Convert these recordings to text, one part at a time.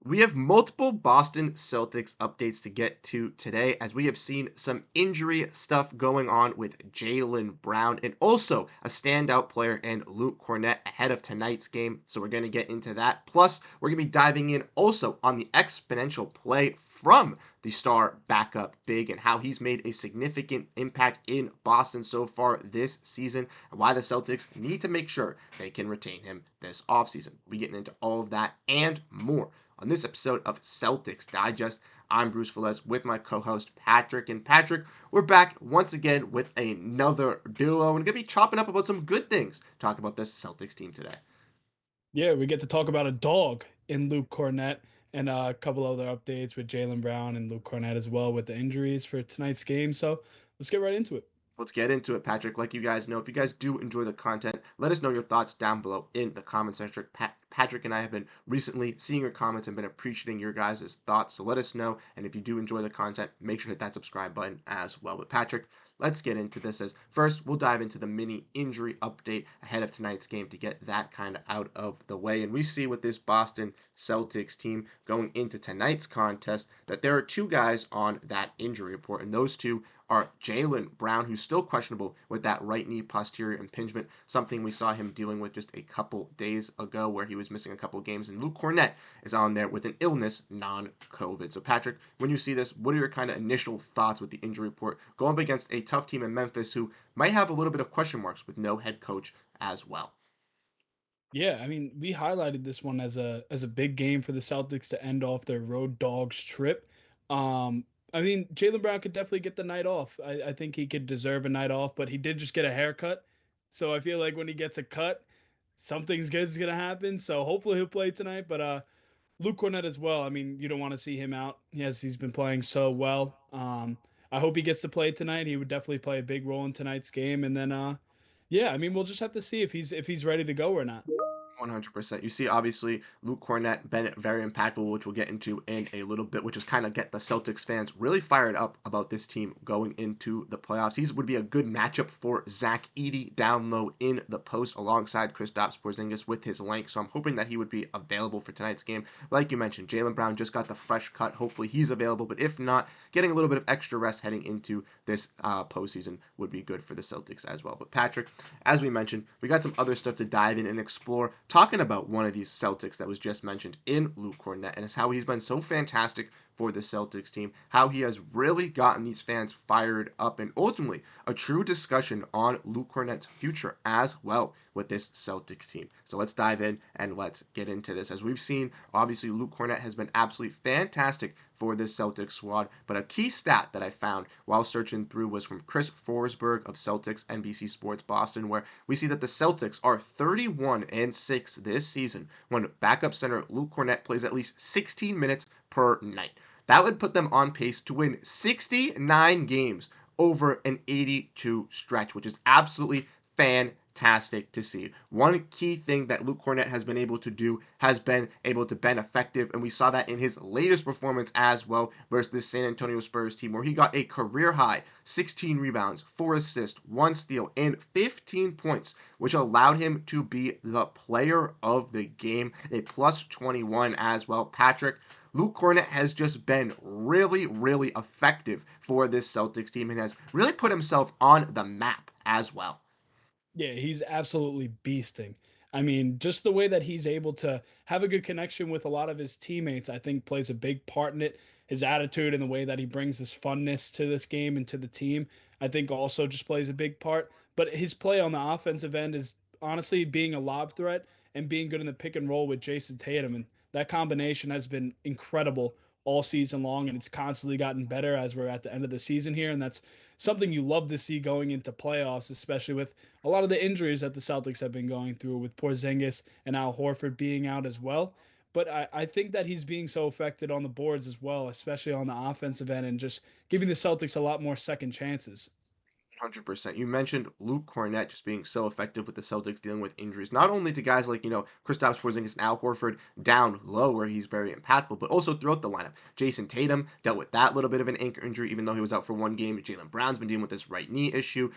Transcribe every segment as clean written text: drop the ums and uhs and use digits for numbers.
We have multiple Boston Celtics updates to get to today, as we have seen some injury stuff going on with Jaylen Brown and also a standout player in Luke Kornet ahead of tonight's game. So we're going to get into that. Plus, we're going to be diving in also on the exponential play from the star backup big and how he's made a significant impact in Boston so far this season and why the Celtics need to make sure they can retain him this offseason. We're getting into all of that and more on this episode of Celtics Digest. I'm Bruce Veliz with my co-host Patrick. And Patrick, we're back once again with another duo and going to be chopping up about some good things, talking about this Celtics team today. Yeah, we get to talk about a dog in Luke Kornet and a couple other updates with Jaylen Brown and Luke Kornet as well with the injuries for tonight's game. So let's get right into it. Let's get into it, Patrick. Like you guys know, if you guys do enjoy the content, let us know your thoughts down below in the comment section. Patrick and I have been recently seeing your comments and been appreciating your guys' thoughts. So let us know. And if you do enjoy the content, make sure to hit that subscribe button as well. But Patrick, let's get into this. As first, we'll dive into the mini injury update ahead of tonight's game to get that kind of out of the way. And we see with this Boston Celtics team going into tonight's contest that there are two guys on that injury report, and those two are Jaylen Brown, who's still questionable with that right knee posterior impingement, something we saw him dealing with just a couple days ago where he was missing a couple games. And Luke Kornet is on there with an illness, non-COVID. So Patrick, when you see this, what are your kind of initial thoughts with the injury report going up against a tough team in Memphis who might have a little bit of question marks with no head coach as well? Yeah, I mean, we highlighted this one as a big game for the Celtics to end off their road dogs trip. Um, I mean, Jaylen Brown could definitely get the night off. I think he could deserve a night off, but he did just get a haircut. So I feel like when he gets a cut, something's good's gonna happen. So hopefully he'll play tonight. But Luke Kornet as well. I mean, you don't want to see him out. Yes, he's been playing so well. I hope he gets to play tonight. He would definitely play a big role in tonight's game. And then, yeah, I mean, we'll just have to see if he's ready to go or not. 100%. You see, obviously, Luke Kornet been very impactful, which we'll get into in a little bit, which is kind of get the Celtics fans really fired up about this team going into the playoffs. He would be a good matchup for Zach Edey down low in the post alongside Kristaps Porziņģis with his length. So I'm hoping that he would be available for tonight's game. Like you mentioned, Jaylen Brown just got the fresh cut. Hopefully he's available, but if not, getting a little bit of extra rest heading into this postseason would be good for the Celtics as well. But Patrick, as we mentioned, we got some other stuff to dive in and explore talking about one of these Celtics that was just mentioned in Luke Kornet, and it's how he's been so fantastic for the Celtics team, how he has really gotten these fans fired up, and ultimately a true discussion on Luke Kornet's future as well with this Celtics team. So let's dive in and let's get into this. As we've seen, obviously Luke Kornet has been absolutely fantastic for this Celtics squad, but a key stat that I found while searching through was from Chris Forsberg of Celtics NBC Sports Boston, where we see that the Celtics are 31-6 this season when backup center Luke Kornet plays at least 16 minutes per night. That would put them on pace to win 69 games over an 82 stretch, which is absolutely fantastic to see. One key thing that Luke Kornet has been able to do has been able to been effective, and we saw that in his latest performance as well versus the San Antonio Spurs team, where he got a career high 16 rebounds, 4 assists, 1 steal, and 15 points, which allowed him to be the player of the game, a plus 21 as well. Patrick, Luke Kornet has just been really, really effective for this Celtics team and has really put himself on the map as well. Yeah, he's absolutely beasting. I mean, just the way that he's able to have a good connection with a lot of his teammates, I think plays a big part in it. His attitude and the way that he brings this funness to this game and to the team, I think also just plays a big part. But his play on the offensive end is honestly being a lob threat and being good in the pick and roll with Jayson Tatum. And that combination has been incredible all season long, and it's constantly gotten better as we're at the end of the season here. And that's something you love to see going into playoffs, especially with a lot of the injuries that the Celtics have been going through with Porzingis and Al Horford being out as well. But I think that he's being so affected on the boards as well, especially on the offensive end, and just giving the Celtics a lot more second chances. 100%. You mentioned Luke Kornet just being so effective with the Celtics dealing with injuries, not only to guys like, Kristaps Porziņģis and Al Horford down low where he's very impactful, but also throughout the lineup. Jayson Tatum dealt with that little bit of an ankle injury, even though he was out for one game. Jaylen Brown's been dealing with this right knee issue.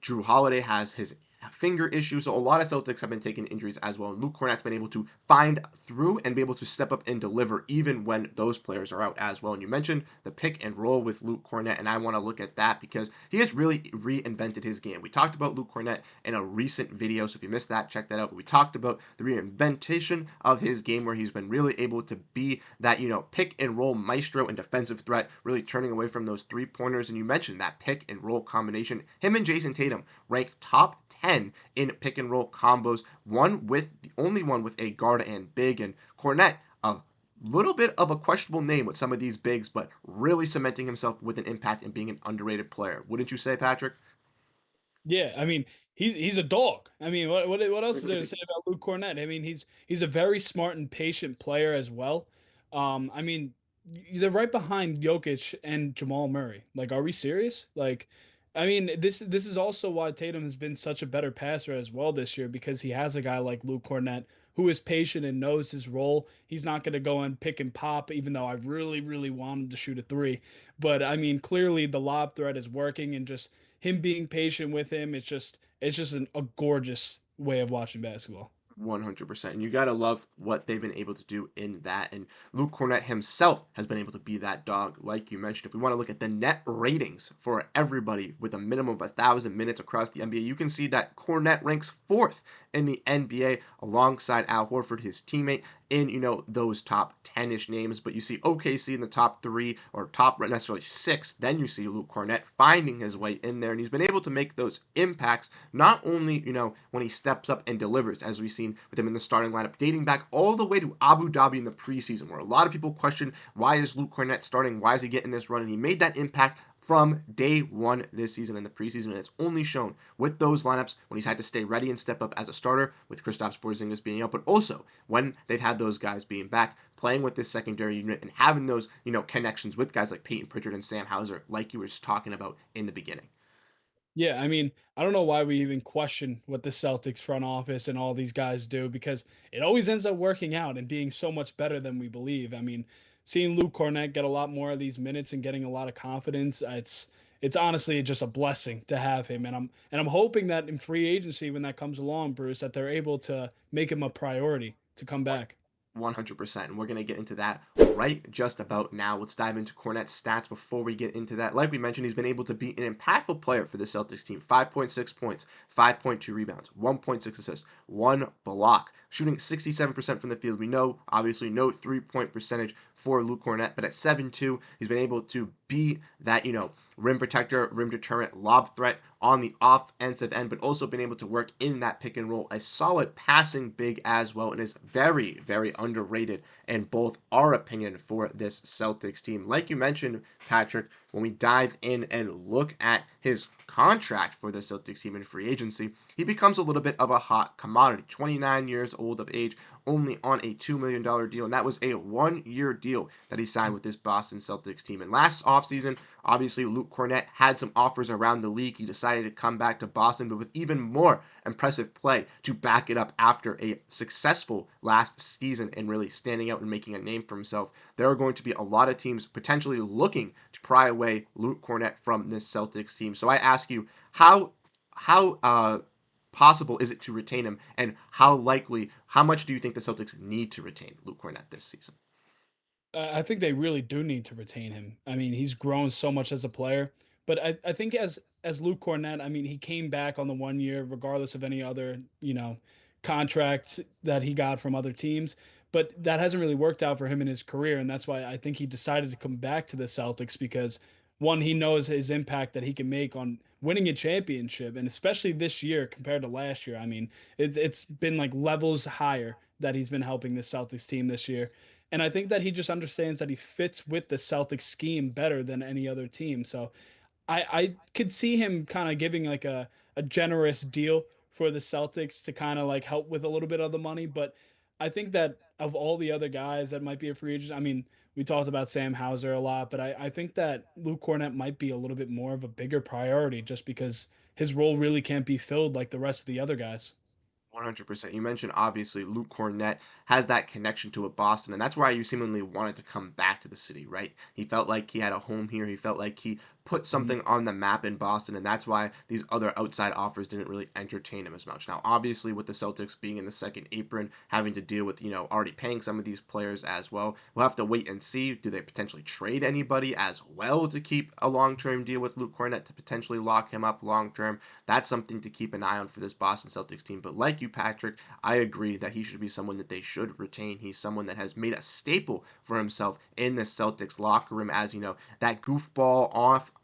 Jrue Holiday has his finger issue. So a lot of Celtics have been taking injuries as well. And Luke Kornet's been able to find through and be able to step up and deliver even when those players are out as well. And you mentioned the pick and roll with Luke Kornet, and I want to look at that because he has really reinvented his game. We talked about Luke Kornet in a recent video, so if you missed that, check that out. But we talked about the reinvention of his game where he's been really able to be that, pick and roll maestro and defensive threat, really turning away from those three-pointers. And you mentioned that pick and roll combination. Him and Jayson Tatum rank top 10 in pick and roll combos, the only one with a guard and big. And Kornet, a little bit of a questionable name with some of these bigs, but really cementing himself with an impact and being an underrated player. Wouldn't you say, Patrick? Yeah, I mean, he's a dog. I mean, what else is there to say about Luke Kornet? I mean, he's a very smart and patient player as well. I mean, they're right behind Jokic and Jamal Murray. Like, are we serious? Like, I mean, this is also why Tatum has been such a better passer as well this year because he has a guy like Luke Kornet who is patient and knows his role. He's not going to go and pick and pop, even though I really, really want him to shoot a three. But I mean, clearly the lob threat is working, and just him being patient with him, it's just a gorgeous way of watching basketball. 100%. And you got to love what they've been able to do in that. And Luke Kornet himself has been able to be that dog, like you mentioned. If we want to look at the net ratings for everybody with a minimum of 1,000 minutes across the NBA, you can see that Kornet ranks fourth in the NBA alongside Al Horford, his teammate, in, those top 10-ish names. But you see OKC in the top three or top necessarily six. Then you see Luke Kornet finding his way in there. And he's been able to make those impacts not only, when he steps up and delivers, as we've seen with him in the starting lineup, dating back all the way to Abu Dhabi in the preseason, where a lot of people question, why is Luke Kornet starting? Why is he getting this run? And he made that impact from day one this season in the preseason, and it's only shown with those lineups when he's had to stay ready and step up as a starter with Kristaps Porziņģis being out, but also when they've had those guys being back, playing with this secondary unit and having those, connections with guys like Peyton Pritchard and Sam Hauser, like you were talking about in the beginning. Yeah, I mean, I don't know why we even question what the Celtics front office and all these guys do because it always ends up working out and being so much better than we believe. I mean, seeing Luke Kornet get a lot more of these minutes and getting a lot of confidence, it's honestly just a blessing to have him. And I'm hoping that in free agency when that comes along, Bruce, that they're able to make him a priority to come back. 100%. And we're going to get into that right just about now. Let's dive into Kornet's stats before we get into that. Like we mentioned, he's been able to be an impactful player for the Celtics team. 5.6 points, 5.2 rebounds, 1.6 assists, 1 block, shooting 67% from the field. We know, obviously, no three-point percentage for Luke Kornet, but at 7'2", he's been able to be that, rim protector, rim deterrent, lob threat on the offensive end, but also been able to work in that pick and roll. A solid passing big as well, and is very, very underrated in both our opinion for this Celtics team. Like you mentioned, Patrick, when we dive in and look at his contract for the Celtics team in free agency, he becomes a little bit of a hot commodity. 29 years old of age, only on a $2 million deal, and that was a one-year deal that he signed with this Boston Celtics team. And last offseason, obviously, Luke Kornet had some offers around the league. He decided to come back to Boston, but with even more impressive play to back it up after a successful last season and really standing out and making a name for himself. There are going to be a lot of teams potentially looking to pry away Luke Kornet from this Celtics team. So I ask you, how possible is it to retain him, and how much do you think the Celtics need to retain Luke Kornet this season? I think they really do need to retain him. I mean, he's grown so much as a player, but I think as Luke Kornet, I mean, he came back on the 1 year, regardless of any other contract that he got from other teams. But that hasn't really worked out for him in his career, and that's why I think he decided to come back to the Celtics because one, he knows his impact that he can make on winning a championship, and especially this year compared to last year. I mean, it's been like levels higher that he's been helping the Celtics team this year. And I think that he just understands that he fits with the Celtics scheme better than any other team. So I could see him kind of giving like a generous deal for the Celtics to kind of like help with a little bit of the money. But I think that of all the other guys that might be a free agent, I mean, we talked about Sam Hauser a lot, but I think that Luke Kornet might be a little bit more of a bigger priority just because his role really can't be filled like the rest of the other guys. 100%. You mentioned obviously Luke Kornet has that connection to a Boston, and that's why you seemingly wanted to come back to the city, right? He felt like he had a home here. He felt like he put something on the map in Boston, and that's why these other outside offers didn't really entertain him as much. Now, obviously, with the Celtics being in the second apron, having to deal with, already paying some of these players as well, we'll have to wait and see. Do they potentially trade anybody as well to keep a long-term deal with Luke Kornet to potentially lock him up long-term? That's something to keep an eye on for this Boston Celtics team. But like you, Patrick, I agree that he should be someone that they should retain. He's someone that has made a staple for himself in the Celtics locker room as, that goofball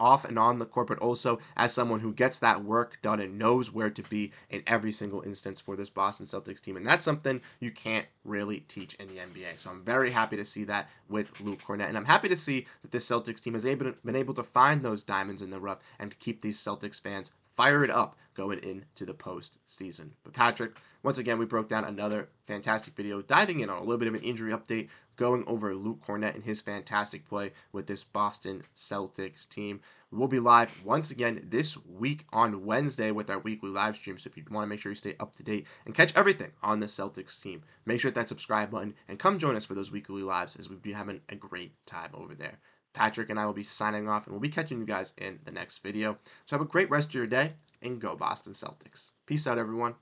off and on the court, but also as someone who gets that work done and knows where to be in every single instance for this Boston Celtics team. And that's something you can't really teach in the NBA. So I'm very happy to see that with Luke Kornet. And I'm happy to see that this Celtics team has been able to find those diamonds in the rough and to keep these Celtics fans fired up going into the postseason. But Patrick, once again, we broke down another fantastic video, diving in on a little bit of an injury update, going over Luke Kornet and his fantastic play with this Boston Celtics team. We'll be live once again this week on Wednesday with our weekly live stream. So if you want to make sure you stay up to date and catch everything on the Celtics team, make sure to hit that subscribe button and come join us for those weekly lives as we'll be having a great time over there. Patrick and I will be signing off, and we'll be catching you guys in the next video. So have a great rest of your day, and go Boston Celtics. Peace out, everyone.